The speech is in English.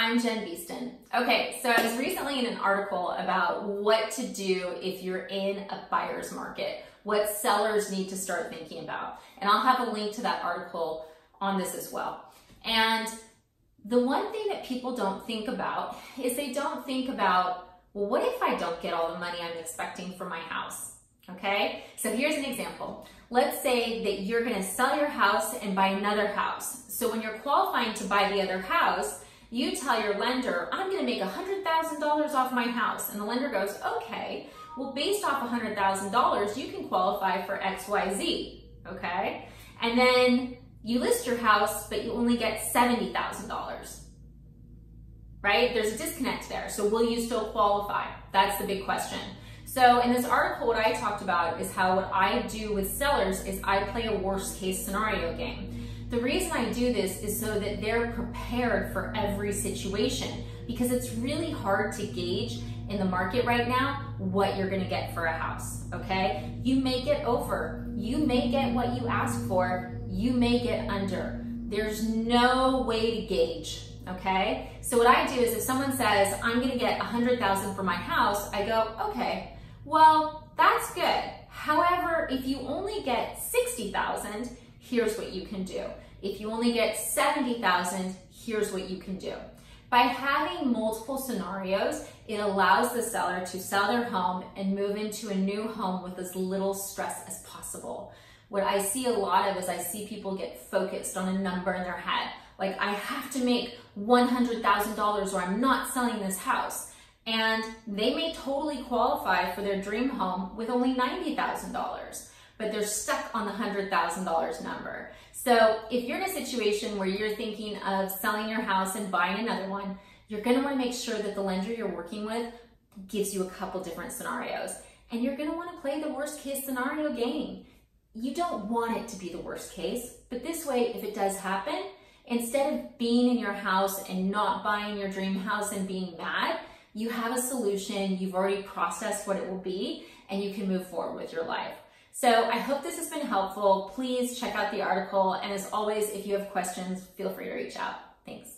I'm Jen Beeston. Okay, so I was recently in an article about what to do if you're in a buyer's market, what sellers need to start thinking about. And I'll have a link to that article on this as well. And the one thing that people don't think about is they don't think about, well, what if I don't get all the money I'm expecting for my house? Okay, so here's an example. Let's say that you're gonna sell your house and buy another house. So when you're qualifying to buy the other house, you tell your lender, I'm gonna make $100,000 off my house. And the lender goes, okay, well, based off $100,000, you can qualify for XYZ, okay? And then you list your house, but you only get $70,000, right? There's a disconnect there. So will you still qualify? That's the big question. So in this article, what I talked about is how what I do with sellers is I play a worst case scenario game. The reason I do this is so that they're prepared for every situation, because it's really hard to gauge in the market right now what you're gonna get for a house, okay? You may get over, you may get what you ask for, you may get under. There's no way to gauge, okay? So what I do is if someone says, I'm gonna get $100,000 for my house, I go, okay, well, that's good. However, if you only get $60,000, here's what you can do. If you only get $70,000, here's what you can do. By having multiple scenarios, it allows the seller to sell their home and move into a new home with as little stress as possible. What I see a lot of is I see people get focused on a number in their head. Like, I have to make $100,000 or I'm not selling this house. And they may totally qualify for their dream home with only $90,000, but they're stuck on the $100,000 number. So if you're in a situation where you're thinking of selling your house and buying another one, you're gonna wanna make sure that the lender you're working with gives you a couple different scenarios. And you're gonna wanna play the worst case scenario game. You don't want it to be the worst case, but this way, if it does happen, instead of being in your house and not buying your dream house and being mad, you have a solution, you've already processed what it will be, and you can move forward with your life. So I hope this has been helpful. Please check out the article. And as always, if you have questions, feel free to reach out. Thanks.